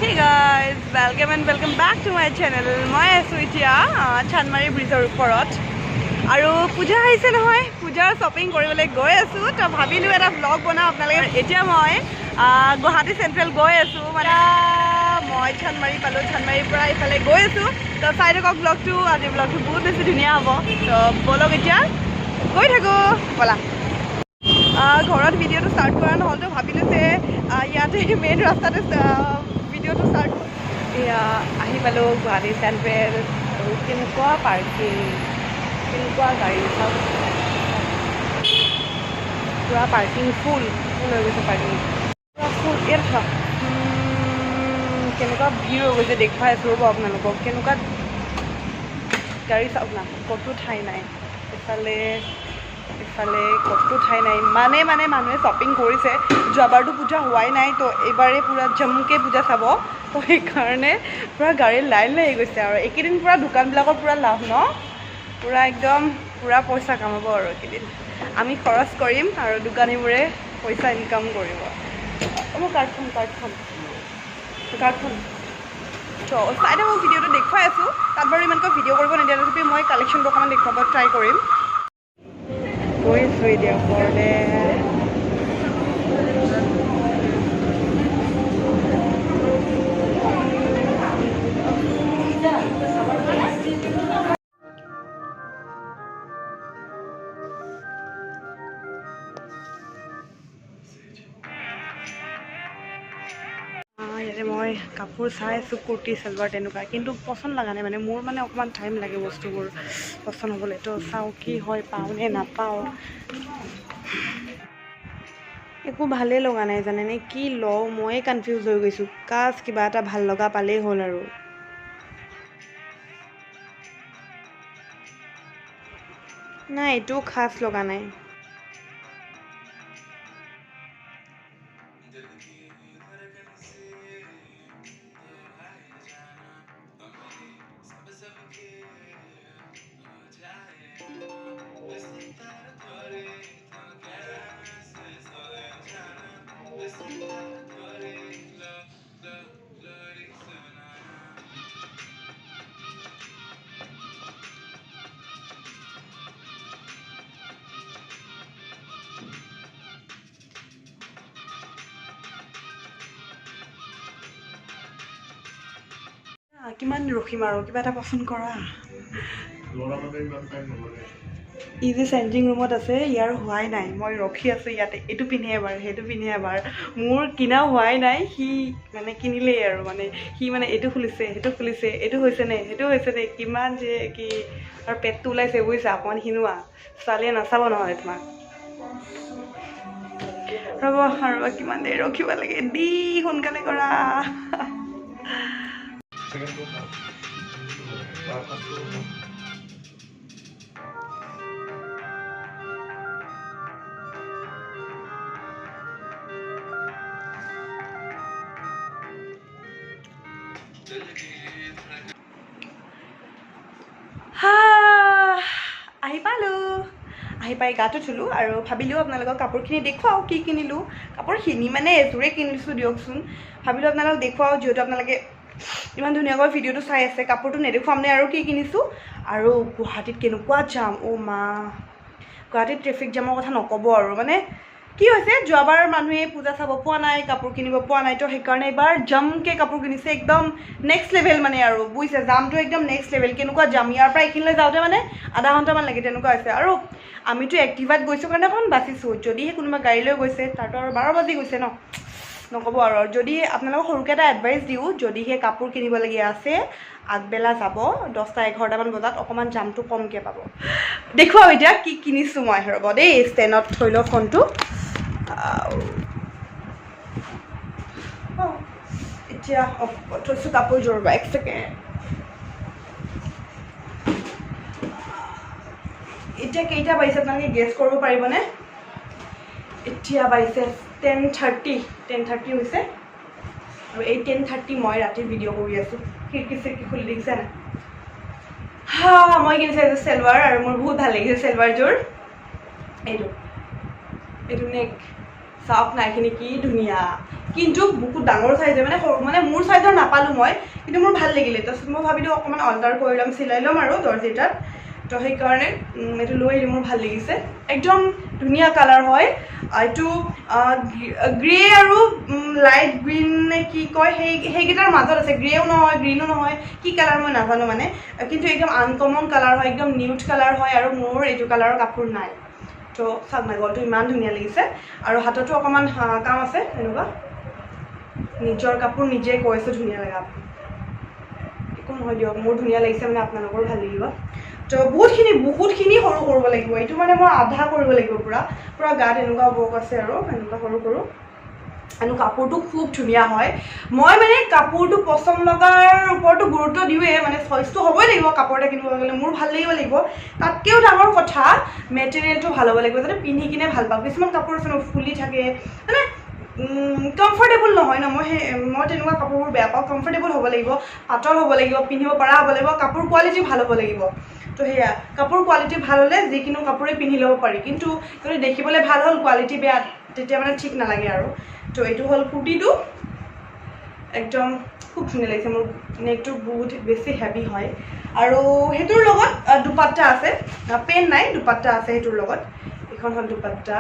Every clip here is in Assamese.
Hey guys, welcome back to my channel. মই আছোঁ এতিয়া চানমাৰী ব্ৰিজৰ ওপৰত আৰু পূজা আহিছে নহয়, পূজাৰ শ্বপিং কৰিবলৈ গৈ আছোঁ। তো ভাবিলোঁ এটা ব্লগ বনাওঁ আপোনালোকে। এতিয়া মই গুৱাহাটী চেণ্ট্ৰেল গৈ আছোঁ, মানে মই চানমাৰী পালোঁ, চানমাৰীৰ পৰা ইফালে গৈ আছোঁ। তো চাই থাকক ব্লগটো, আজিৰ ব্লগটো বহুত বেছি ধুনীয়া হ'ব। তো ব'লক এতিয়া গৈ থাকোঁ, ব'লা। ঘৰত ভিডিঅ'টো ষ্টাৰ্ট কৰা নহ'ল, তো ভাবিলোঁ যে ইয়াতে মেইন ৰাস্তাতে ভিডিঅ'টো ষ্টাৰ্ট এয়া আহি পালোঁ গুৱাহাটী চেণ্ট্ৰেল। আৰু কেনেকুৱা পাৰ্কিং, কেনেকুৱা গাড়ী চব পূৰা পাৰ্কিং ফুল হৈ গৈছে, পাৰ্কিং পূৰা ফুল। ইয়াত চাওক কেনেকুৱা ভিৰ হৈ গৈছে, দেখুৱাই আছোঁ ৰ'ব আপোনালোকক। কেনেকুৱা গাড়ী চাওক না, ক'তো ঠাই নাই। ইফালে ক'তো ঠাই নাই, মানে মানুহে শ্বপিং কৰিছে। যোৱাবাৰটো পূজা হোৱাই নাই, তো এইবাৰে পূৰা জমকে পূজা চাব। তো সেইকাৰণে পূৰা গাড়ীৰ লাইন লাগি গৈছে। আৰু এইকেইদিন পূৰা দোকানবিলাকৰ পূৰা লাভ ন, পূৰা একদম পূৰা পইচা কামাব। আৰু এইকেইদিন আমি খৰচ কৰিম আৰু দোকানীবোৰে পইচা ইনকাম কৰিব। মোৰ কাৰ্ডখন তো চাই থাকক, ভিডিঅ'টো দেখুৱাই আছোঁ। তাত বাৰু ইমানকৈ ভিডিঅ' কৰিব নিদিয়া, তথাপি মই কালেকশ্যনটো অকণমান দেখুৱাব ট্ৰাই কৰিম। গৈ আছোঁ এতিয়া ওপৰতে। ইয়াতে মই কাপোৰ চাই আছোঁ, কুৰ্তি চালৱাৰ তেনেকুৱা, কিন্তু পচন্দ লগা নাই। মানে মোৰ মানে অকণমান টাইম লাগে বস্তুবোৰ পচন্দ হ'বলৈ। তো চাওঁ কি হয়, পাওঁ নে নাপাওঁ। একো ভালেই লগা নাই জানেনে, কি লওঁ ময়ে কনফিউজ হৈ গৈছোঁ। কাজ কিবা এটা ভাল লগা পালেই হ'ল। আৰু নাই, এইটোও খাচ লগা নাই। কিমান ৰখিম আৰু, কিবা এটা পচন্দ কৰা। ই যে চেঞ্জিং ৰুমত আছে, ইয়াৰ হোৱাই নাই। মই ৰখি আছোঁ ইয়াতে, এইটো পিন্ধে এবাৰ, সেইটো পিন্ধে এবাৰ। মোৰ কিনা হোৱাই নাই, সি মানে কিনিলেই আৰু। মানে সি মানে এইটো খুলিছে, সেইটো খুলিছে, এইটো হৈছেনে, সেইটো হৈছেনে, কিমান যে কি। আৰু পেটটো ওলাইছে বুজিছা, অকণমান সিনোৱা। ছোৱালীয়ে নাচাব নহ'লে তোমাক। ৰ'ব কিমান দেৰি ৰখিব লাগে, সোনকালে কৰা। আহি পাই গাটো ধুলোঁ আৰু ভাবিলোঁ আপোনালোকক কাপোৰখিনি দেখুৱাওঁ কি কিনিলোঁ। কাপোৰখিনি মানে এযোৰে কিনিছোঁ দিয়কচোন। ভাবিলোঁ আপোনালোকক দেখুৱাওঁ, যিহেতু আপোনালোকে ইমান ধুনীয়াকৈ ভিডিঅ'টো চাই আছে। কাপোৰটো নেদেখুৱামনে আৰু কি কিনিছোঁ। আৰু গুৱাহাটীত কেনেকুৱা জাম, অ' মা। গুৱাহাটীত ট্ৰেফিক জামৰ কথা নক'ব আৰু। মানে কি হৈছে, যোৱাবাৰ মানুহে পূজা চাব পোৱা নাই, কাপোৰ কিনিব পোৱা নাই। তো সেইকাৰণে এইবাৰ জামকৈ কাপোৰ কিনিছে, একদম নেক্সট লেভেল মানে। আৰু বুজিছে, জামটো একদম নেক্সট লেভেল। কেনেকুৱা জাম, ইয়াৰ পৰা এইখিনিলৈ যাওঁতে মানে আধা ঘণ্টামান লাগে, তেনেকুৱা হৈছে। আৰু আমিতো এক্টিভাত গৈছোঁ কাৰণে অকণমান বাচিছোঁ। যদিহে কোনোবা গাড়ী লৈ গৈছে, তাৰতো আৰু 12 বাজি গৈছে ন, নক'ব আৰু। যদি আপোনালোকক সৰুকৈ এটা এডভাইচ দিওঁ, যদিহে কাপোৰ কিনিবলগীয়া আছে, আগবেলা যাব 10টা-11টামান বজাত, অকণমান জামটো কমকৈ পাব। দেখুৱাওঁ এতিয়া কি কিনিছোঁ মই। ৰ'ব দেই, ষ্টেণ্ডত থৈ লওঁ ফোনটো। এতিয়া থৈছোঁ কাপোৰযোৰ, এক ছেকেণ্ড। এতিয়া কেইটা বাজিছে আপোনালোকে গেছ কৰিব পাৰিবনে? এতিয়া বাজিছে 10:30 হৈছে। আৰু এই 10:30 মই ৰাতি ভিডিঅ' কৰি আছোঁ। খিৰিকী খুলি দেখিছে নাই? মই কিনিছোঁ এযোৰ চেলৱাৰ, আৰু মোৰ বহুত ভাল লাগিছে চেলৱাৰযোৰ। এইটো নেক চাওক না, এইখিনি কি ধুনীয়া, কিন্তু বহুত ডাঙৰ চাইজে মানে মোৰ চাইজৰ নাপালোঁ মই, কিন্তু মোৰ ভাল লাগিলে। তাৰপিছত মই ভাবিলোঁ অকণমান অল্টাৰ কৰি ল'ম, চিলাই ল'ম আৰু দৰ্জি এটাত। তো সেইকাৰণে এইটো লৈ আহিলোঁ, মোৰ ভাল লাগিছে, একদম ধুনীয়া কালাৰ হয়। এইটো গ্ৰে আৰু লাইট গ্ৰীণ নে কি কয় সেইকেইটাৰ মাজত আছে, গ্ৰেও নহয় গ্ৰীণো নহয়, কি কালাৰ মই নাজানো মানে, কিন্তু একদম আনকমন কালাৰ হয়, একদম নিউড কালাৰ হয়। আৰু মোৰ এইটো কালাৰৰ কাপোৰ নাই। তো চাওক না, গলটো ইমান ধুনীয়া লাগিছে। আৰু হাততো অকণমান কাম আছে এনেকুৱা, নিজৰ কাপোৰ নিজে কৈছোঁ ধুনীয়া লগা, একো নহয় দিয়ক, মোৰ ধুনীয়া লাগিছে মানে আপোনালোকৰো ভাল লাগিব। তো বহুতখিনি সৰু কৰিব লাগিব, এইটো মানে মই আধা কৰিব লাগিব, পূৰা গাত এনেকুৱা ৱৰ্ক আছে আৰু এনেকুৱা সৰু আৰু কাপোৰটো খুব ধুনীয়া হয়। মই মানে কাপোৰটো পচন্দ লগাৰ ওপৰতো গুৰুত্ব দিওঁৱেই, মানে চইচটো হ'বই লাগিব, কাপোৰ এটা কিনিব গ'লে মোৰ ভাল লাগিব লাগিব। তাতকৈও ডাঙৰ কথা মেটেৰিয়েলটো ভাল হ'ব লাগিব, যাতে পিন্ধি কিনে ভাল পাওঁ। কিছুমান কাপোৰ আছে ন ফুলি থাকে, মানে কমফৰ্টেবল নহয় ন, মই তেনেকুৱা কাপোৰবোৰ বেয়া পাওঁ। কমফৰ্টেবল হ'ব লাগিব, পাতল হ'ব লাগিব, পিন্ধিব পৰা হ'ব লাগিব, কাপোৰ কোৱালিটি ভাল হ'ব লাগিব। তো সেয়া কাপোৰ কোৱালিটি ভাল হ'লে যিকোনো কাপোৰে পিন্ধি ল'ব পাৰি, কিন্তু যদি দেখিবলৈ ভাল হ'ল কোৱালিটি বেয়া তেতিয়া মানে ঠিক নালাগে আৰু। তো এইটো হ'ল কুৰ্তিটো, একদম খুব ধুনীয়া লাগিছে। মোৰ নেকটো বহুত বেছি হেভি হয়। আৰু সেইটোৰ লগত দুপাট্টা আছে, পেণ্ট নাই, দুপাট্টা আছে সেইটোৰ লগত। এইখন হ'ল দুপাট্টা,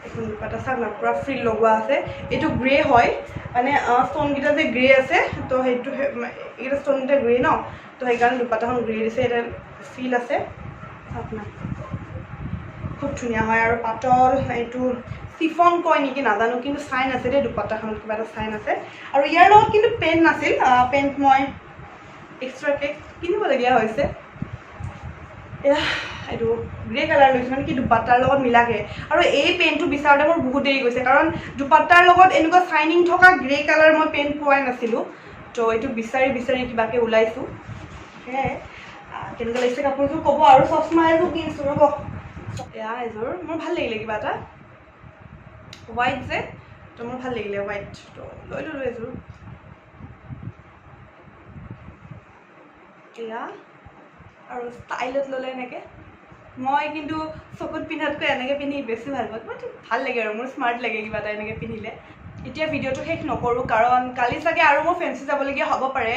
এইখন দুপাট্টা চাওক না, পূৰা ফ্ৰিল লগোৱা আছে। এইটো গ্ৰে হয়, মানে ষ্টনকেইটা যে গ্ৰে আছে, তো সেইটো এইকেইটা ষ্টনকেইটা গ্ৰে ন, তো সেইকাৰণে দুপাট্টাখন গ্ৰে দিছে। এটা ফিল আছে চাওক না, খুব ধুনীয়া হয়। আৰু পাতল, এইটো চিফন কয় নেকি নাজানো, কিন্তু চাইন আছে দেই, দুপাট্টাখনত কিবা এটা চাইন আছে। আৰু ইয়াৰ লগত কিন্তু পেণ্ট নাছিল, পেণ্ট মই এক্সট্ৰাকৈ কিনিবলগীয়া হৈছে। এইটো গ্ৰে কালাৰ লৈছোঁ, মানে কি দুপাট্টাৰ লগত মিলাকে। আৰু এই পেণ্টটো বিচাৰোঁতে মোৰ বহুত দেৰি গৈছে, কাৰণ দুপাট্টাৰ লগত এনেকুৱা চাইনিং থকা গ্ৰে কালাৰ মই পেণ্ট পোৱাই নাছিলোঁ। তো এইটো বিচাৰি কিবাকৈ ওলাইছোঁ। সেয়াই কেনেকুৱা লাগিছে কাপোৰযোৰ ক'ব। আৰু চশমা এযোৰ কিনিছোঁ ৰ'ব, এয়া এযোৰ মোৰ ভাল লাগিলে, কিবা এটা হোৱাইট যে, তো মোৰ ভাল লাগিলে হোৱাইট, তো লৈ ল'লোঁ এযোৰ। এয়া আৰু ষ্টাইলত ল'লে এনেকৈ, মই কিন্তু চকুত পিন্ধাতকৈ এনেকৈ পিন্ধি বেছি ভাল পাওঁ, মানে ভাল লাগে আৰু মোৰ স্মাৰ্ট লাগে কিবা এটা এনেকৈ পিন্ধিলে। এতিয়া ভিডিঅ'টো শেষ নকৰোঁ, কাৰণ কালি চাগে আৰু মোৰ ফেঞ্চি যাবলগীয়া হ'ব পাৰে।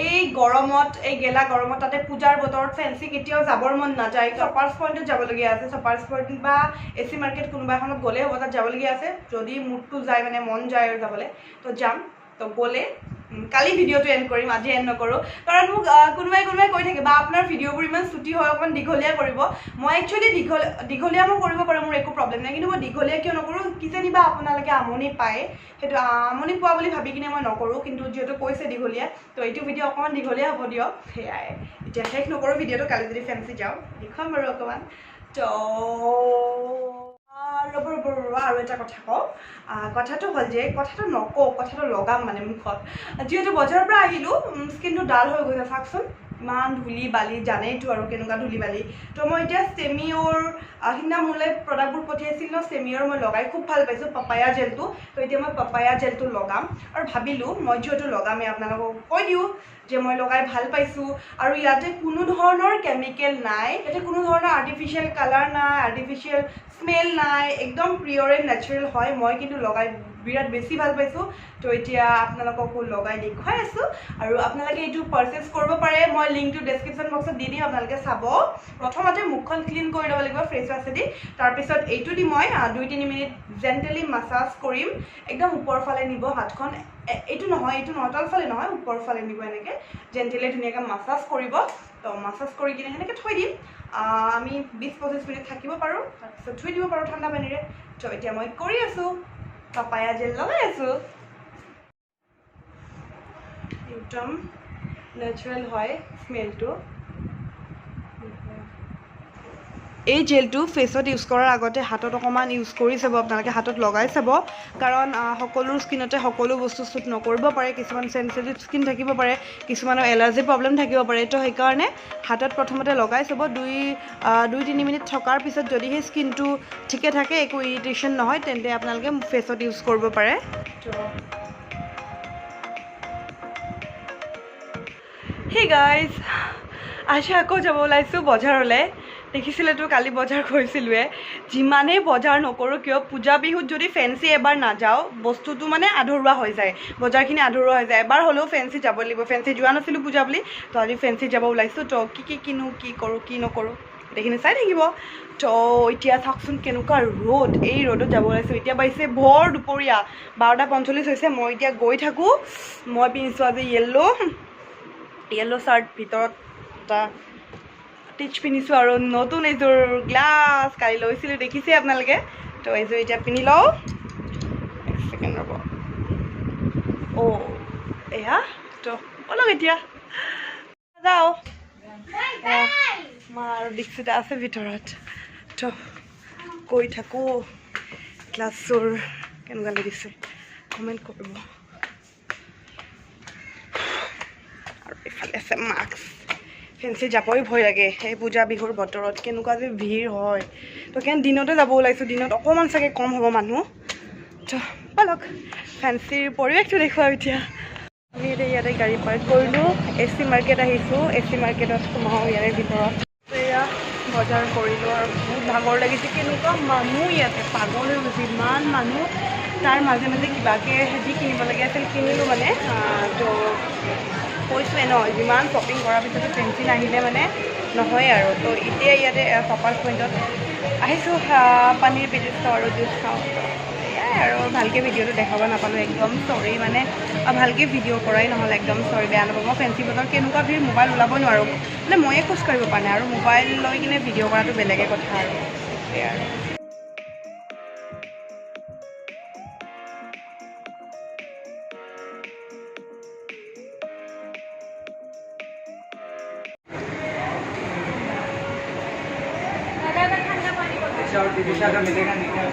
এই গৰমত, এই গেলা গৰমত, তাতে পূজাৰ বতৰত ফেঞ্চি কেতিয়াও যাবৰ মন নাযায়। শ্বপাৰ্ছ পইণ্টত যাবলগীয়া আছে, শ্বপাৰ্ছ পইণ্ট বা AC মাৰ্কেট কোনোবা এখনত গ'লেই হ'ব, তাত যাবলগীয়া আছে। যদি মুডটো যায়, মানে মন যায় আৰু যাবলৈ, তো যাম। তো গ'লে কালি ভিডিঅ'টো এণ্ড কৰিম, আজি এণ্ড নকৰোঁ, কাৰণ মোক কোনোবাই কৈ থাকে বা আপোনাৰ ভিডিঅ'বোৰ ইমান ছুটি হয়, অকণমান দীঘলীয়া কৰিব। মই একচুৱেলি দীঘলীয়া মই কৰিব পাৰোঁ, মোৰ একো প্ৰব্লেম নাই, কিন্তু মই দীঘলীয়া কিয় নকৰোঁ, কিজানি বা আপোনালোকে আমনি পায়, সেইটো আমনি পোৱা বুলি ভাবি কিনে মই নকৰোঁ। কিন্তু যিহেতু কৈছে দীঘলীয়া, তো এইটো ভিডিঅ' অকণমান দীঘলীয়া হ'ব দিয়ক। সেয়াই, এতিয়া শেষ নকৰোঁ ভিডিঅ'টো, কালি যদি ফেঞ্চি যাওঁ দেখুৱাম বাৰু অকণমান। তো ৰ'ব আৰু এটা কথা কওঁ, কথাটো হ'ল যে কথাটো নকওঁ, কথাটো লগাম মানে মুখত। যিহেতু বজাৰৰ পৰা আহিলোঁ, স্কিনটো ডাল হৈ গৈছে চাওকচোন, ইমান ধূলি বালি, জানেইতো আৰু কেনেকুৱা ধূলি বালি। তো মই এতিয়া ষ্টেমিঅ'ৰ সিদিনা মোলৈ প্ৰডাক্টবোৰ পঠিয়াইছিল ন, ষ্টেমিঅ'ৰ মই লগাই খুব ভাল পাইছোঁ, পাপায়া জেলটো। তো এতিয়া মই পাপায়া জেলটো লগাম, আৰু ভাবিলোঁ মই যিহেতু লগামেই, আপোনালোকক কৈ দিওঁ যে মই লগাই ভাল পাইছোঁ। আৰু ইয়াতে কোনো ধৰণৰ কেমিকেল নাই, ইয়াতে কোনো ধৰণৰ আৰ্টিফিচিয়েল কালাৰ নাই, আৰ্টিফিচিয়েল স্মেল নাই, একদম পিয়'ৰ এণ্ড নেচাৰেল হয়। মই কিন্তু লগাই বিৰাট বেছি ভাল পাইছোঁ। তো এতিয়া আপোনালোককো লগাই দেখুৱাই আছোঁ, আৰু আপোনালোকে এইটো পাৰচেছ কৰিব পাৰে। মই লিংকটো ডেছক্ৰিপশ্যন বক্সত দি দিম, আপোনালোকে চাব। প্ৰথমতে মুখখন ক্লিন কৰি ল'ব লাগিব ফেচ ৱাছেদি, তাৰপিছত এইটো দি মই 2-3 মিনিট জেণ্টেলি মাছাজ কৰিম, একদম ওপৰ ফালে নিব হাতখন, এইটো নহয় তলফালে নহয়, ওপৰ ফালে নিব, এনেকৈ জেণ্টেলি ধুনীয়াকৈ মাছাজ কৰিব। তো মাছাজ কৰি কিনে সেনেকৈ থৈ দিম, আমি 20-25 মিনিট থাকিব পাৰোঁ, তাৰপিছত ধুই দিব পাৰোঁ ঠাণ্ডা পানীৰে। তো এতিয়া মই কৰি আছোঁ, পাপায়া জেল লগাই আছোঁ, একদম নেচাৰেল হয় স্মেলটো। এই জেলটো ফেচত ইউজ কৰাৰ আগতে হাতত অকণমান ইউজ কৰি চাব, আপোনালোকে হাতত লগাই চাব, কাৰণ সকলো স্কিনতে সকলো বস্তু শ্বুট নকৰিব পাৰে, কিছুমান চেনচিটিভ স্কিন থাকিব পাৰে, কিছুমানৰ এলাৰ্জি প্ৰব্লেম থাকিব পাৰে। তো সেইকাৰণে হাতত প্ৰথমতে লগাই চাব, 2-3 মিনিট থকাৰ পিছত যদি সেই স্কিনটো ঠিকে থাকে, একো ইৰিটেশ্যন নহয়, তেন্তে আপোনালোকে ফেচত ইউজ কৰিব পাৰে। হেই গাইজ, আজি আকৌ যাব ওলাইছোঁ বজাৰলৈ। দেখিছিলেতো কালি বজাৰ কৰিছিলোঁৱে যিমানেই বজাৰ নকৰোঁ কিয় পূজা বিহুত যদি ফেঞ্চি এবাৰ নাযাওঁ বস্তুটো মানে আধৰুৱা হৈ যায় বজাৰখিনি আধৰুৱা হৈ যায় এবাৰ হ'লেও ফেঞ্চি যাব লাগিব ফেঞ্চি যোৱা নাছিলোঁ পূজা বুলি তো আজি ফেঞ্চি যাব ওলাইছোঁ তো কি কিনো কি কৰোঁ কি নকৰোঁ গোটেইখিনি চাই থাকিব তো এতিয়া চাওকচোন কেনেকুৱা ৰ'দ এই ৰ'দত যাব ওলাইছোঁ এতিয়া পাইছে ভৰ দুপৰীয়া 12:45 হৈছে মই এতিয়া গৈ থাকোঁ মই পিন্ধিছোঁ আজি য়েল্ল' চাৰ্ট ভিতৰত এটা টিচ পিন্ধিছোঁ আৰু নতুন এইযোৰ গ্লাছ কালি লৈছিলোঁ দেখিছে আপোনালোকে তো এইযোৰ এতিয়া পিন্ধি লওঁ এক ছেকেণ্ড ৰ'ব এয়া তো ব'লক এতিয়া যাওঁ মা আৰু দীক্ষিতা আছে ভিতৰত তো গৈ থাকোঁ গ্লাছযোৰ কেনেকুৱা লাগিছে কমেণ্ট কৰিব আৰু এইফালে আছে মাস্ক ফেঞ্চি যাবই ভয় লাগে সেই পূজা বিহুৰ বতৰত কেনেকুৱা যে ভিৰ হয় তো কেন দিনতে যাব ওলাইছোঁ দিনত অকণমান চাগে কম হ'ব মানুহ তো ব'লক ফেঞ্চিৰ পৰিৱেশটো দেখুৱাওঁ এতিয়া আমি এতিয়া ইয়াতে গাড়ী পাৰ্ক কৰিলোঁ AC মাৰ্কেট আহিছোঁ AC মাৰ্কেটত সোমাওঁ ইয়াৰে ভিতৰত এয়া বজাৰ কৰিলোঁ আৰু বহুত ভাগৰ লাগিছে কেনেকুৱা মানুহ ইয়াতে পাগল হৈ গৈছে ইমান মানুহ তাৰ মাজে মাজে কিবাকৈ যি কিনিব লাগে আছিল কিনিলোঁ মানে তো কৈছোঁৱে ন যিমান শ্বপিং কৰাৰ পিছতো ফেঞ্চি নাহিলে মানে নহয় আৰু তো এতিয়া ইয়াতে শ্বপাৰ পইণ্টত আহিছোঁ পানীৰ পেটিছ খাওঁ আৰু জুচ খাওঁ এয়াই আৰু ভালকৈ ভিডিঅ'টো দেখাব নাপালোঁ একদম চৰি মানে ভালকৈ ভিডিঅ' কৰাই নহ'ল একদম চৰি বেয়া নাপাব মই ফেঞ্চি বজাৰত কেনেকুৱা ভিৰ মোবাইল ওলাব নোৱাৰোঁ মানে ময়ে খোজ কাঢ়িব পৰা নাই আৰু মোবাইল লৈ কিনে ভিডিঅ' কৰাটো বেলেগে কথা আৰু সেয়াই আৰু दिशा का मिलेगा नहीं क्या